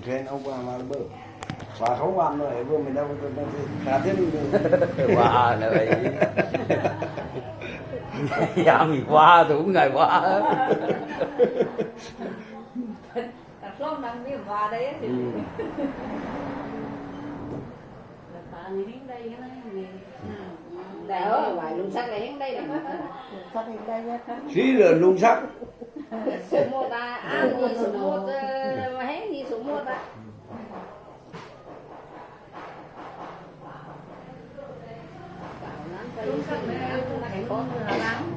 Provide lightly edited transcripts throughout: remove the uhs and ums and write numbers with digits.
khen ông qua mà bơ và không ăn rồi bơ mình đâu có cả thế qua nữa vậy dám gì qua tôi cũng ngày qua đặt lông đang đi qua đấy thì bà này đến đây cái này đây ở ngoài lùng sắc này đến đây là sắc đến đây nhá xí là lùng sắc số 1 ăn gì số 1 mà hết gì số 1 ạ lùng sắc này là cái con là lắm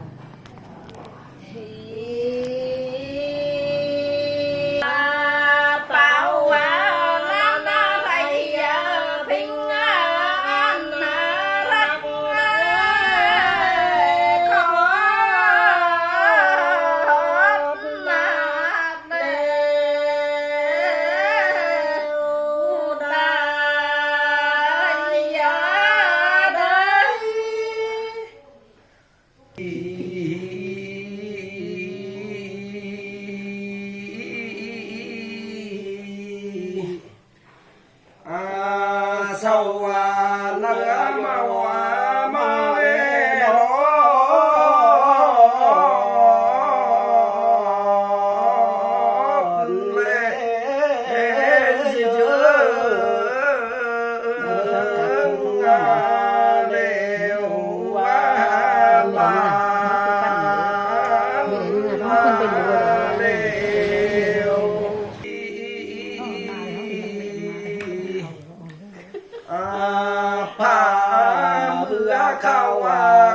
sau nắng màu mơ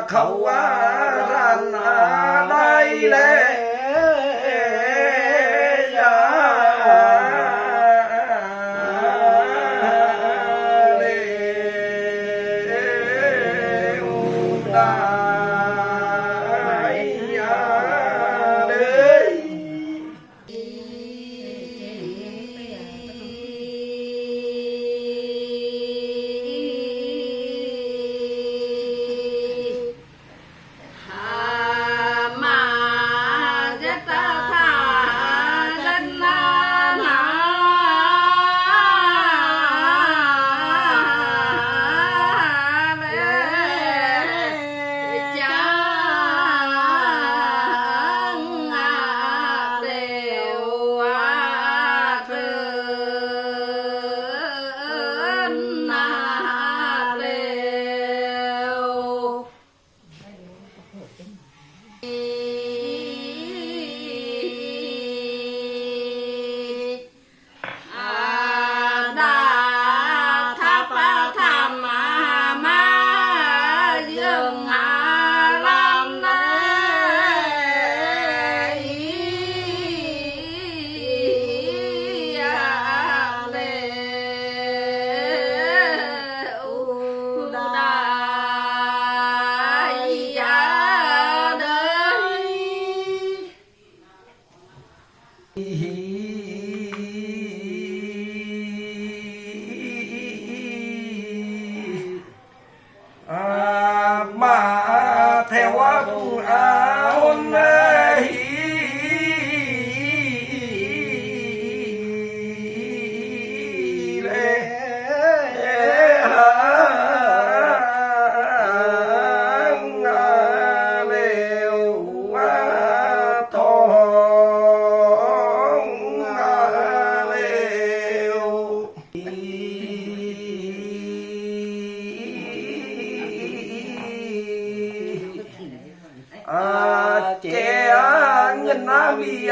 khẩu ran đây lệ mà theo hôn trẻ nhân vì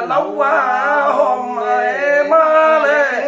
lâu hôm mà lệ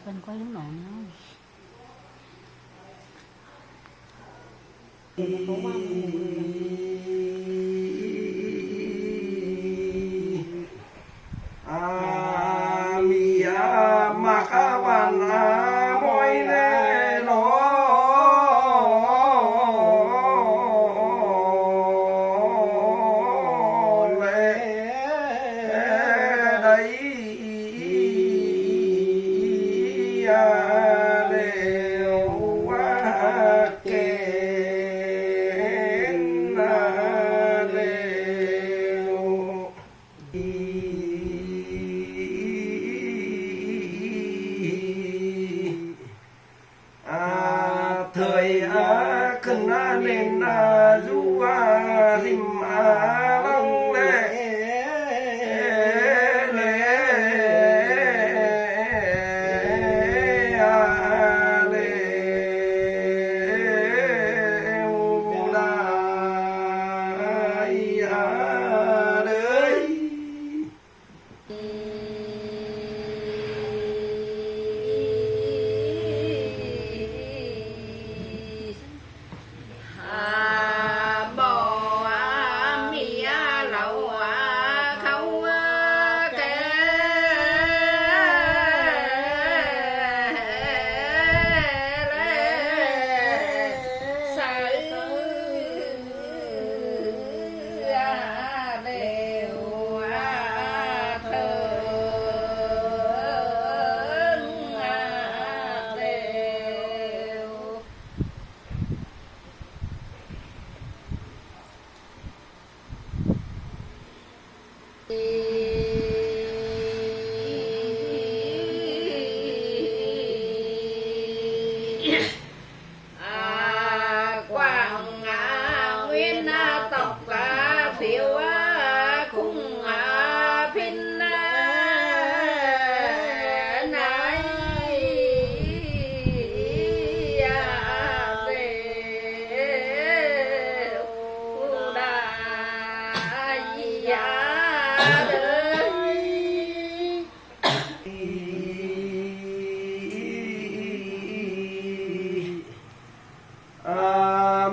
เป็นก้อยลูกหนองเนาะเพราะว่ามันมืออามิยามะคะวันอามอยแลโลเลไดยาเลวะเกนาเลวthời khẩn lên du rim lăng lệ lệ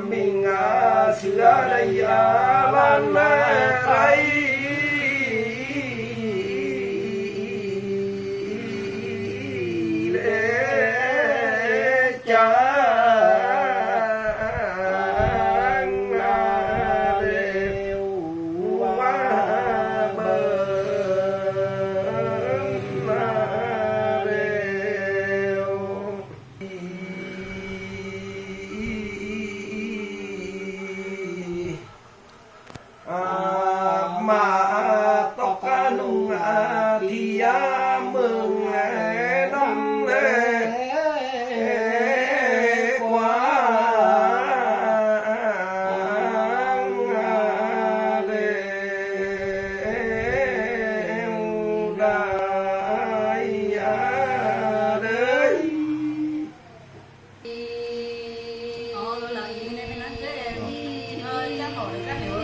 mình sửa đây lan đây để cha mừng năm lễ quá lễ đại đấy là gì này mình ăn thế ơi chắc hỏi các hiểu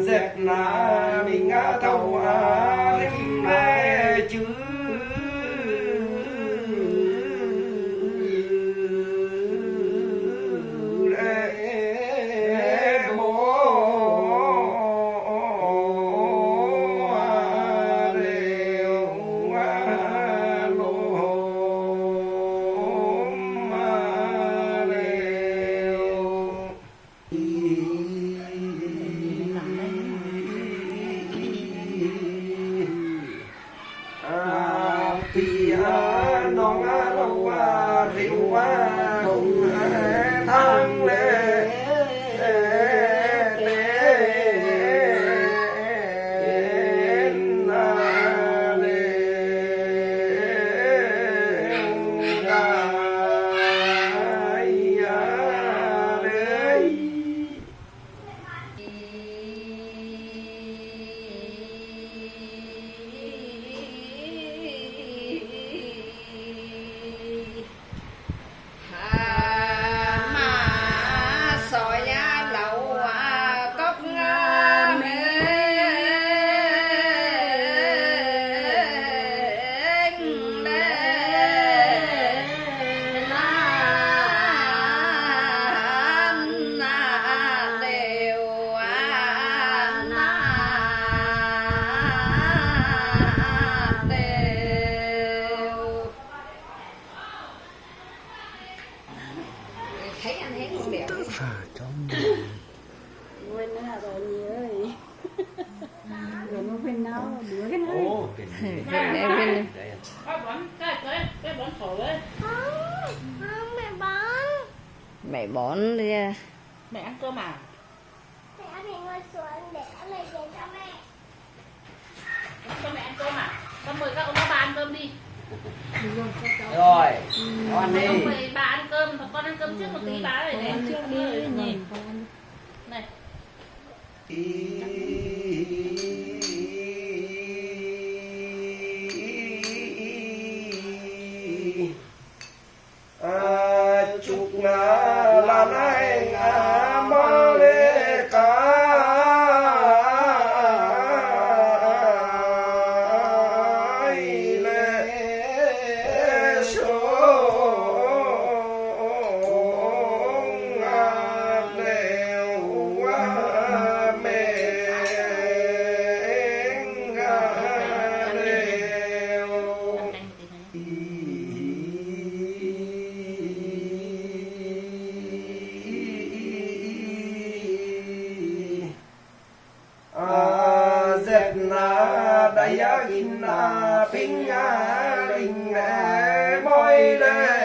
dẹp ná em viên Cái bón khổ ấy. mẹ bón đi Mẹ ăn cơm à? Cho mẹ ăn cơm à? Con mời các ông bà ăn cơm đi. Rồi, con đi. Ông mời bà ăn cơm, con ăn cơm trước một tí bà này này. Trước đi nhỉ. Này. chúc là anh mà lê ca Daya gina pinga ling môi lê